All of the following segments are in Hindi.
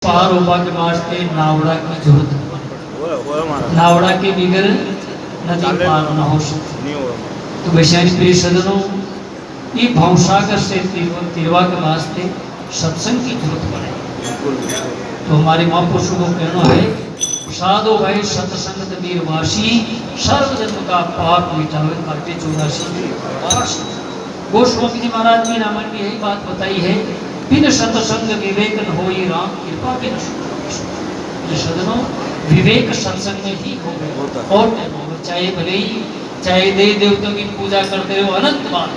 पार होबा के वास्ते नावड़ा की जरूरत, नावड़ा के बिगर नदी पार न हो सकती। तो वैशाली प्रिय सदनों, ये भवसागर से तिरवा के वास्ते सत्संग की जरूरत पड़े। तो हमारे महापुरुषों को कहना है, साधो भाई सत्संग वीरवासी, सर्व जन्म का पाप मिटावे काटे 84। गोस्वामी जी महाराज ने रामायण में यही बात बताई है, बिन सत्संग विवेक न होई राम कृपा बिन सदनों। विवेक सत्संग में ही हो और चाहे भले ही चाहे देवी देवताओं की पूजा करते रहो अनंत बार,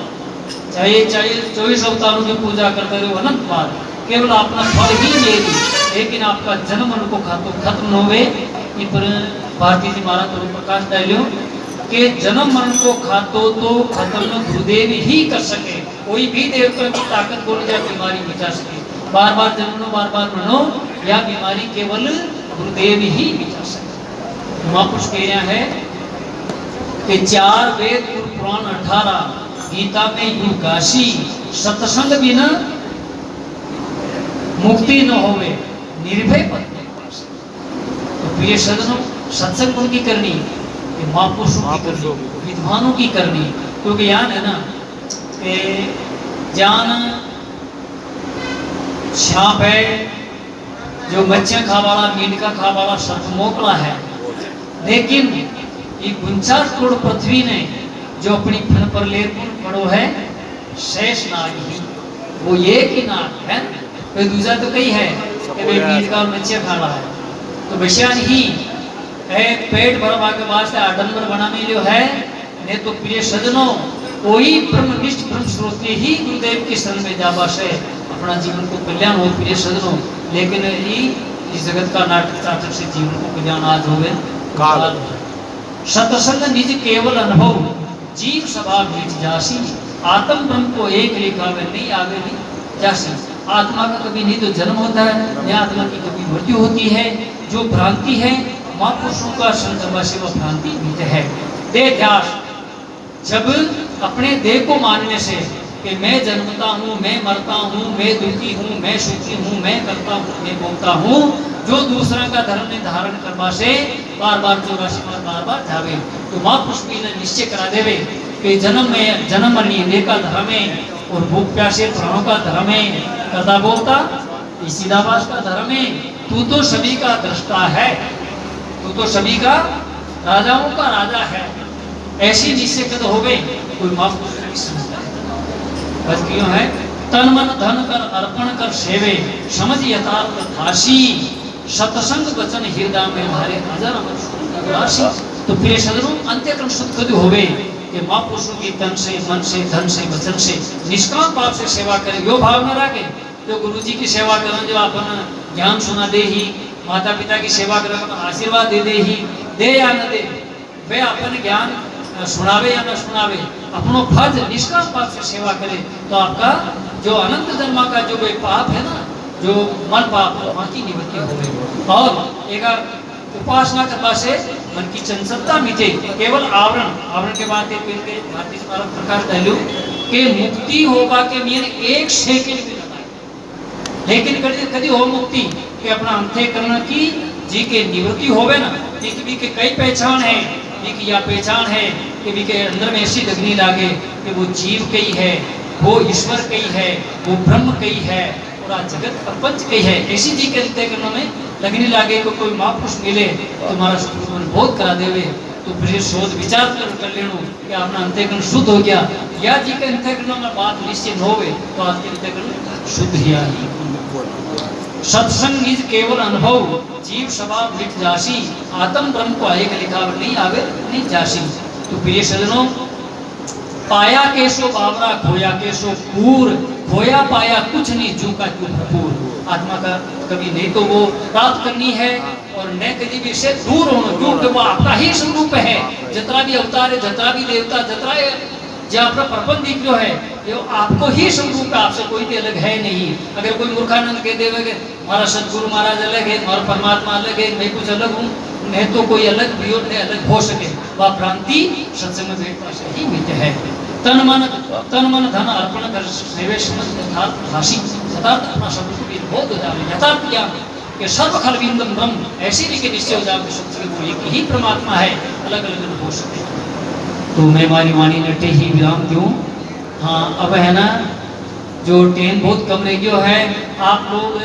चाहे 24 अवतारों की पूजा करते रहो अनंत बार, केवल अपना फल ही ले ली, लेकिन आपका जन्म उनको खत्म न हुए। पर भारती जी महाराज तो प्रकाश डालियो कि जन्म मरण को खातो तो खत्म गुरुदेव ही कर सके। कोई भी देवता की ताकत बोल या बीमारी मिटा सके। बार बार जन्मो बार बार मरो, या बीमारी केवल गुरुदेव ही मिटा सके। महापुरुष कह रहा है कि 4 वेद पुराण 18 गीता में युगासी, सत्संग बिना मुक्ति न होवे, निर्भय पद में पास। तो प्रिय सदनों, सत्संग उनकी करनी, महापुरुषों की करनी, विद्वानों की करनी। क्योंकि यान है ना कि जान सांप है, जो मच्छियां खा वाला, मींढका खा वाला सब मोकला है, लेकिन ये 49 करोड़ पृथ्वी ने जो अपनी फन पर लेर पड़ो है शेष नाग ही, वो एक ही नाग है। कोई दूसरा तो कई है कि भाई मींढका और मच्छियां खा रहा है। तो विषयान ही है, पेट भरवा के वास्ते आडंबर बनाने जो है ने। तो प्रिय सजनों, कोई ब्रह्मनिष्ठ ब्रह्म स्रोत ही गुरुदेव की शरण में जाबा से अपना जीवन को कल्याण हो। प्रिय सजनों, लेकिन इस जगत का नाटक चाटक से जीवन को कल्याण आज हो गए। सत्संग निज केवल अनुभव, जीव स्वभाव बीच जासी, आत्म ब्रह्म को एक लिखावे नहीं आगे नहीं जासी। आत्मा का कभी नहीं तो जन्म होता है, न आत्मा की कभी मृत्यु होती है। जो भ्रांति है महापुरुषों का संगम से वह भ्रांति बीत है। देह ध्यास, जब अपने देह को मानने से कि मैं जन्मता हूँ, मैं मरता हूँ, मैं दुखी हूँ, मैं सुखी हूँ, मैं करता हूँ, मैं बोलता हूँ, जो दूसरा का धर्म ने धारण करवा से बार बार 84 बार बार बार जावे। तो महापुरुष भी ने निश्चय करा देवे कि जन्म मरनी का धर्म है, और भूख प्यासे प्राणों का धर्म है। कदा बोलता सीधाबाज का धर्म है, तू तो सभी का दृष्टा है, तू तो सभी का राजाओं का राजा है। ऐसी निश्चय कद हो गई, कोई महापुरुष नहीं समझता है। क्यों है, तन मन धन कर अर्पण कर सेवे, समझ यथार्थ भाषी, सत्संग वचन हृदय में हमारे हजार अमर राशि। तो प्रिय सदनों, अंत्यक्रम शुद्ध कद हो गए कि महापुरुषों की तन से, मन से, धन से, वचन से निष्काम भाव से सेवा करें। यो भाव न रखे जो गुरु जी की सेवा करें, जो अपन ज्ञान सुना दे ही, माता पिता की सेवा करें, आशीर्वाद दे ही, दे या न दे, वे अपन ज्ञान सुनावे या न सुनावे, अपनो फर्ज निष्काम भाव से सेवा करे। तो आपका जो अनंत जन्मा का जो पाप है ना, जो मन पाप, वहाँ की निवृत्ति हो गई। और एक उपासना करने से मन की चंचलता मिटे। केवल आवरण के बाद भारतीय प्रकाश डालू कि मुक्ति होगा के मेरे 1 सेकंड भी लगाए, लेकिन कभी हो मुक्ति कि अपना अंतःकरण की जी के निवृत्ति होवे ना। भी के कई पहचान है, कि या पहचान है कि भी के अंदर में ऐसी लगनी लागे कि वो जीव कई है, वो ईश्वर कई है, वो ब्रह्म कई है, पूरा जगत प्रपंच कई है। ऐसी जी के अंतःकरण में लगने लागे को कोई महापुरुष मिले तो हमारा सुखमन बोध करा देवे। तो फिर सोच विचार कर लेनो कि अपना अंतःकरण शुद्ध हो गया, या जी के अंतःकरण में बात निश्चित होवे तो आपके अंतःकरण शुद्ध ही आई। सत्संग निज केवल अनुभव, जीव स्वभाव मिट जासी, आत्म ब्रह्म को एक लिखावट नहीं आवे नहीं जासी। तो प्रिय सजनों, पाया केसो बावरा, खोया केसो पूर, खोया पाया कुछ नहीं, जू का क्यों भरपूर। आत्मा का कभी नहीं तो वो प्राप्त करनी है, और न कभी भी से दूर होना, क्योंकि वो आपका ही स्वरूप है। जितना भी अवतार है, जितना भी देवता, जितना जो अपना प्रपंच दिख रहा है, ये आपको ही स्वरूप है, आपसे कोई भी अलग है नहीं। अगर कोई मूर्खानंद कह देवे हमारा सदगुरु महाराज अलग है, हमारा परमात्मा अलग है, मैं कुछ अलग हूँ, नहीं तो कोई अलग भी और अलग हो सके, वह भ्रांति सत्संग में बैठने से ही मिलते है। तन मन धन अर्पण कर सेवे समझ यथार्थ भाषी, यथार्थ अपना शब्द को बोध हो जाए, यथार्थ ज्ञान कि सर्व खलविंदम ब्रह्म, ऐसे भी कि निश्चय हो जाओ कि सत्य वो एक ही परमात्मा है, अलग अलग हो सकते। तो मैं हमारी वाणी नटे ही विराम दूं। हाँ अब है ना जो टाइम बहुत कम रह गयो है, आप लोग